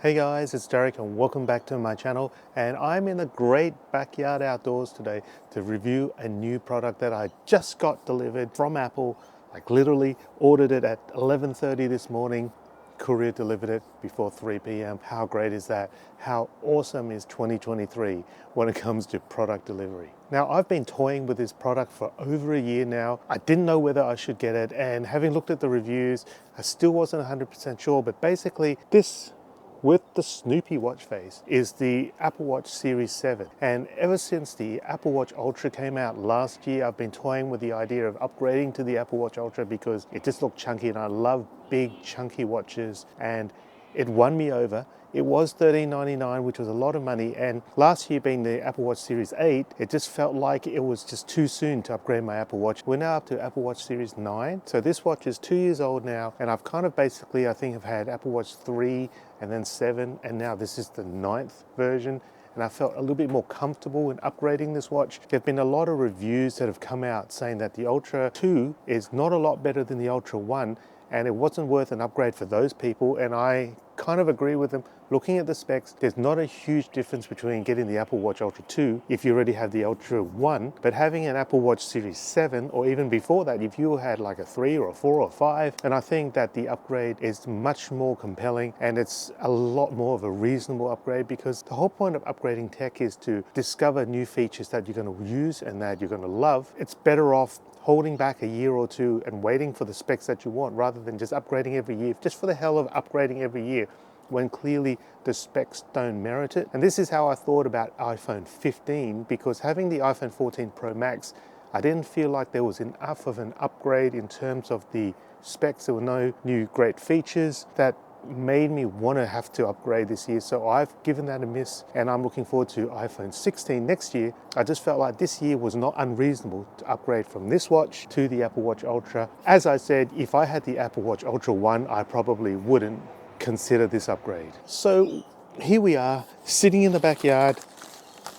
Hey guys, it's Derek and welcome back to my channel, and I'm in the great backyard outdoors today to review a new product that I just got delivered from Apple. Like literally ordered it at 11:30 this morning. Courier delivered it before 3 p.m. How great is that? How awesome is 2023 when it comes to product delivery? Now, I've been toying with this product for over a year now. I didn't know whether I should get it, and having looked at the reviews, I still wasn't 100% sure, but basically this with the Snoopy watch face is the Apple Watch Series 7. And ever since the Apple Watch Ultra came out last year, I've been toying with the idea of upgrading to the Apple Watch Ultra because it just looked chunky and I love big chunky watches, and it won me over. It was $13.99, which was a lot of money, and last year being the Apple Watch Series 8, it just felt like it was just too soon to upgrade my Apple Watch. We're now up to Apple Watch Series 9, so this watch is 2 years old now, and I've kind of basically, I think I've had Apple Watch 3 and then 7, and now this is the 9th version. And I felt a little bit more comfortable in upgrading this watch. There have been a lot of reviews that have come out saying that the Ultra 2 is not a lot better than the Ultra 1, and it wasn't worth an upgrade for those people, and I kind of agree with them. Looking at the specs, there's not a huge difference between getting the Apple Watch Ultra 2 if you already have the Ultra 1, but having an Apple Watch Series 7, or even before that, if you had like a 3 or a 4 or 5, and I think that the upgrade is much more compelling, and it's a lot more of a reasonable upgrade, because the whole point of upgrading tech is to discover new features that you're going to use and that you're going to love. It's better off holding back a year or two and waiting for the specs that you want rather than just upgrading every year, just for the hell of upgrading every year, when clearly the specs don't merit it. And this is how I thought about iPhone 15, because having the iPhone 14 Pro Max, I didn't feel like there was enough of an upgrade in terms of the specs. There were no new great features that made me want to have to upgrade this year, so I've given that a miss, and I'm looking forward to iPhone 16 next year. I just felt like this year was not unreasonable to upgrade from this watch to the Apple Watch Ultra. As I said, if I had the Apple Watch Ultra 1, I probably wouldn't consider this upgrade. So here we are, sitting in the backyard.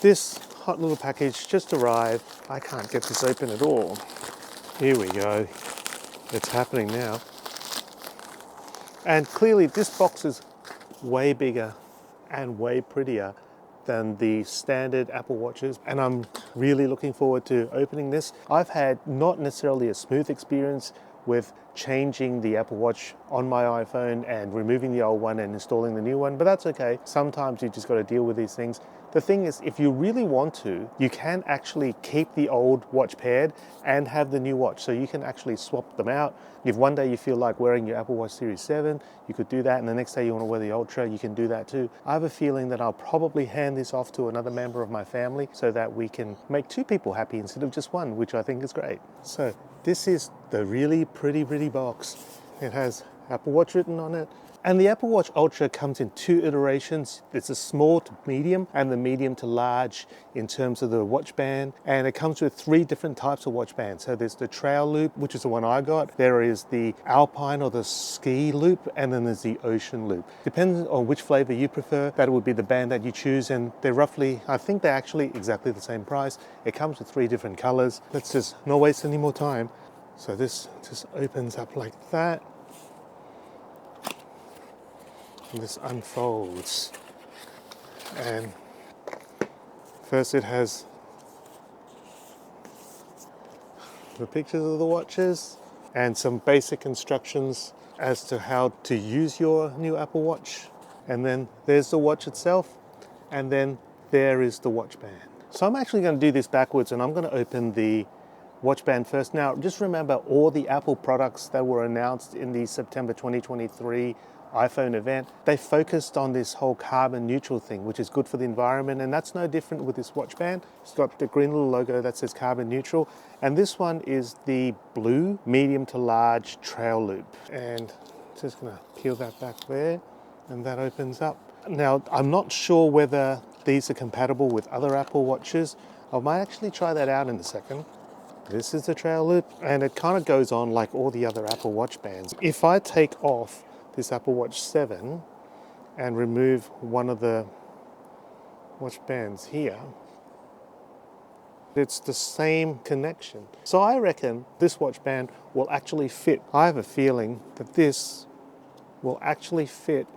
This hot little package just arrived. I can't get this open at all. Here we go. It's happening now. And clearly this box is way bigger and way prettier than the standard Apple Watches, and I'm really looking forward to opening this. I've had not necessarily a smooth experience with changing the Apple Watch on my iPhone and removing the old one and installing the new one, but that's okay. Sometimes you just got to deal with these things. The thing is, if you really want to, you can actually keep the old watch paired and have the new watch. So you can actually swap them out. If one day you feel like wearing your Apple Watch Series 7, you could do that, and the next day you want to wear the Ultra, you can do that too. I have a feeling that I'll probably hand this off to another member of my family so that we can make 2 people happy instead of just one, which I think is great. So this is the really pretty box. It has Apple Watch written on it. And the Apple Watch Ultra comes in 2 iterations. It's a small to medium and the medium to large in terms of the watch band. And it comes with 3 different types of watch bands. So there's the trail loop, which is the one I got. There is the alpine or the ski loop, and then there's the ocean loop. Depending on which flavor you prefer, that would be the band that you choose. And they're roughly, I think they're actually exactly the same price. It comes with 3 different colors. Let's just not waste any more time. So this just opens up like that. And this unfolds, and first it has the pictures of the watches and some basic instructions as to how to use your new Apple Watch, and then there's the watch itself, and then there is the watch band. So I'm actually going to do this backwards, and I'm going to open the watch band first. Now just remember, all the Apple products that were announced in the September 2023 iPhone event, they focused on this whole carbon neutral thing, which is good for the environment, and that's no different with this watch band. It's got the green little logo that says carbon neutral, and this one is the blue medium to large trail loop. And just gonna peel that back there, and that opens up. Now I'm not sure whether these are compatible with other Apple Watches. I might actually try that out in a second. This is the trail loop, and it kind of goes on like all the other Apple Watch bands. If I take off this Apple Watch 7 and remove one of the watch bands here, it's the same connection. So I reckon this watch band will actually fit. I have a feeling that this will actually fit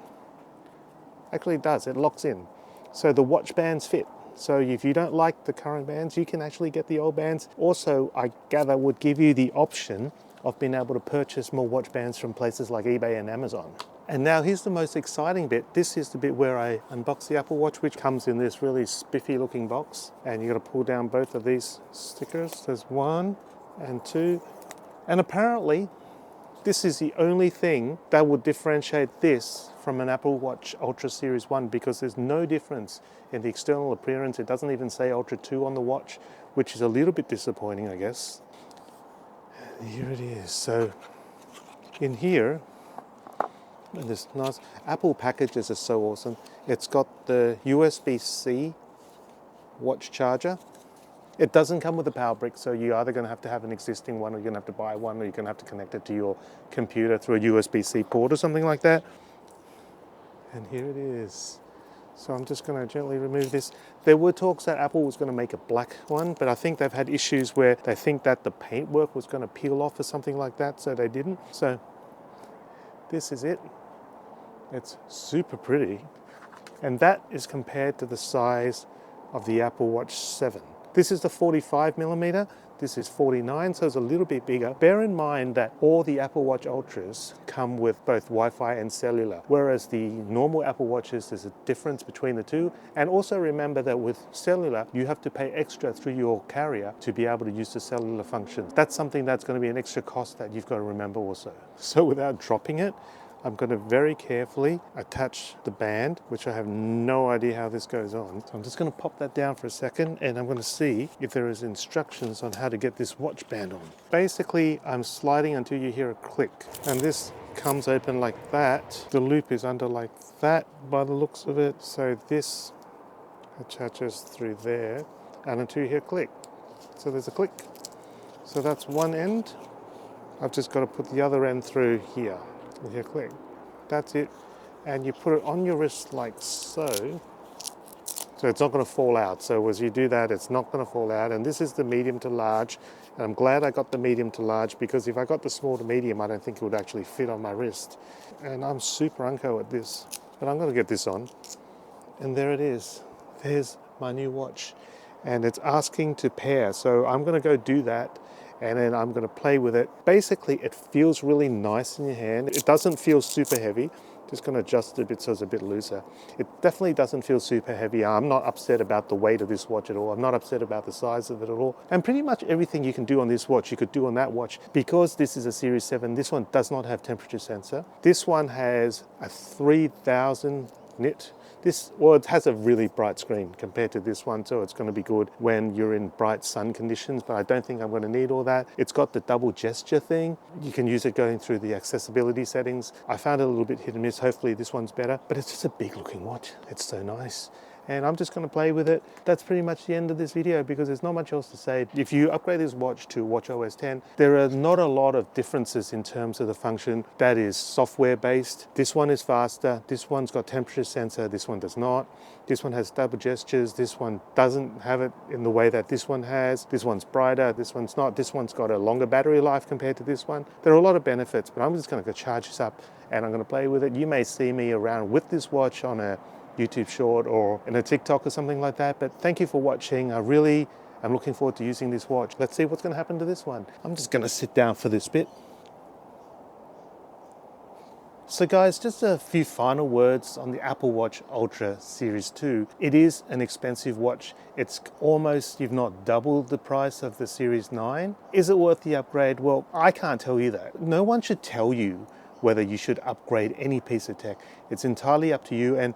Actually it does, it locks in. So the watch bands fit. So if you don't like the current bands, you can actually get the old bands. Also, I gather would give you the option of being able to purchase more watch bands from places like eBay and Amazon. And now here's the most exciting bit. This is the bit where I unbox the Apple Watch, which comes in this really spiffy looking box. And you got to pull down both of these stickers. There's 1 and 2. And apparently, this is the only thing that would differentiate this from an Apple Watch Ultra Series 1, because there's no difference in the external appearance. It doesn't even say Ultra 2 on the watch, which is a little bit disappointing, I guess. And here it is. So in here, and this nice Apple packages are so awesome. It's got the USB-C watch charger. It doesn't come with a power brick, so you're either going to have an existing one, or you're going to have to buy one, or you're going to have to connect it to your computer through a USB-C port or something like that. And here it is. So I'm just going to gently remove this. There were talks that Apple was going to make a black one, but I think they've had issues where they think that the paintwork was going to peel off or something like that, so they didn't. So this is it. It's super pretty. And that is compared to the size of the Apple Watch 7. This is the 45mm, this is 49, so it's a little bit bigger. Bear in mind that all the Apple Watch Ultras come with both Wi-Fi and cellular, whereas the normal Apple Watches, there's a difference between the two. And also remember that with cellular, you have to pay extra through your carrier to be able to use the cellular function. That's something that's going to be an extra cost that you've got to remember also. So without dropping it, I'm going to very carefully attach the band, which I have no idea how this goes on. So I'm just going to pop that down for a second, and I'm going to see if there is instructions on how to get this watch band on. Basically, I'm sliding until you hear a click, and this comes open like that. The loop is under like that by the looks of it. So this attaches through there, and until you hear click. So there's a click. So that's one end. I've just got to put the other end through here. Here, click. That's it. And you put it on your wrist like so. So it's not going to fall out. So as you do that, it's not going to fall out. And this is the medium to large. And I'm glad I got the medium to large, because if I got the small to medium, I don't think it would actually fit on my wrist. And I'm super unco at this. But I'm going to get this on. And there it is. There's my new watch. And it's asking to pair. So I'm going to go do that. And then I'm going to play with it. Basically, it feels really nice in your hand. It doesn't feel super heavy. Just going to adjust it a bit so it's a bit looser. It definitely doesn't feel super heavy. I'm not upset about the weight of this watch at all. I'm not upset about the size of it at all. And pretty much everything you can do on this watch, you could do on that watch. Because this is a Series 7, this one does not have temperature sensor. This one has a 3000 nit. It has a really bright screen compared to this one, so it's going to be good when you're in bright sun conditions, but I don't think I'm going to need all that. It's got the double gesture thing. You can use it going through the accessibility settings. I found it a little bit hit and miss. Hopefully this one's better, but it's just a big looking watch. It's so nice. And I'm just going to play with it. That's pretty much the end of this video, because there's not much else to say. If you upgrade this watch to watchOS 10, there are not a lot of differences in terms of the function that is software based. This one is faster. This one's got temperature sensor. This one does not. This one has double gestures. This one doesn't have it in the way that this one has. This one's brighter. This one's not. This one's got a longer battery life compared to this one. There are a lot of benefits, but I'm just going to go charge this up and I'm going to play with it. You may see me around with this watch on a YouTube short or in a TikTok or something like that. But thank you for watching. I really am looking forward to using this watch. Let's see what's going to happen to this one. I'm just going to sit down for this bit. So guys, just a few final words on the Apple Watch Ultra Series 2. It is an expensive watch. It's almost, if not double the price of the Series 9. Is it worth the upgrade? Well, I can't tell you that. No one should tell you whether you should upgrade any piece of tech. It's entirely up to you, and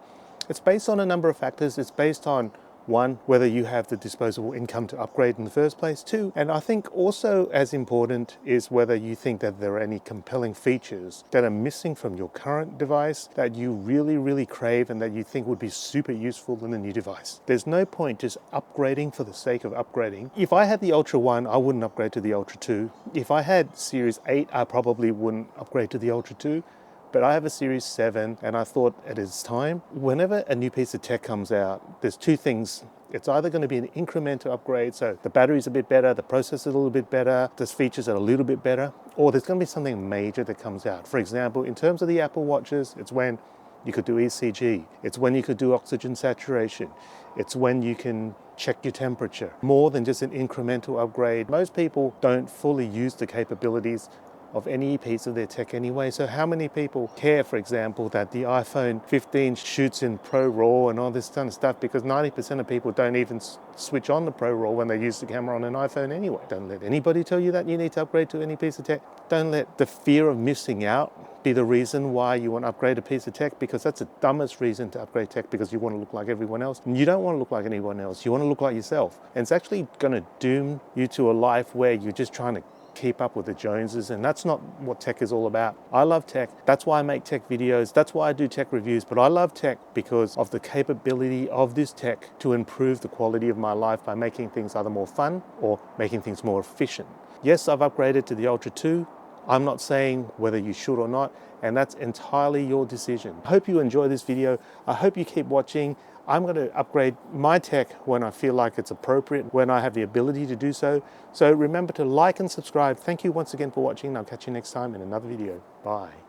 it's based on a number of factors. It's based on, one, whether you have the disposable income to upgrade in the first place. Two, and I think also as important, is whether you think that there are any compelling features that are missing from your current device that you really, really crave and that you think would be super useful in a new device. There's no point just upgrading for the sake of upgrading. If I had the Ultra 1, I wouldn't upgrade to the Ultra 2. If I had Series 8, I probably wouldn't upgrade to the Ultra 2. But I have a Series 7 and I thought it is time. Whenever a new piece of tech comes out, there's two things. It's either going to be an incremental upgrade, so the battery's a bit better, the processor's a little bit better, there's features that are a little bit better, or there's going to be something major that comes out. For example, in terms of the Apple Watches, it's when you could do ECG. It's when you could do oxygen saturation. It's when you can check your temperature. More than just an incremental upgrade. Most people don't fully use the capabilities of any piece of their tech anyway. So how many people care, for example, that the iPhone 15 shoots in Pro RAW and all this kind of stuff, because 90% of people don't even switch on the Pro RAW when they use the camera on an iPhone anyway. Don't let anybody tell you that you need to upgrade to any piece of tech. Don't let the fear of missing out be the reason why you want to upgrade a piece of tech, because that's the dumbest reason to upgrade tech, because you want to look like everyone else. And you don't want to look like anyone else. You want to look like yourself. And it's actually going to doom you to a life where you're just trying to keep up with the Joneses, and that's not what tech is all about. I love tech. That's why I make tech videos. That's why I do tech reviews. But I love tech because of the capability of this tech to improve the quality of my life by making things either more fun or making things more efficient. Yes, I've upgraded to the Ultra 2. I'm not saying whether you should or not, and that's entirely your decision. I hope you enjoy this video. I hope you keep watching. I'm going to upgrade my tech when I feel like it's appropriate, when I have the ability to do so. So remember to like and subscribe. Thank you once again for watching, and I'll catch you next time in another video. Bye.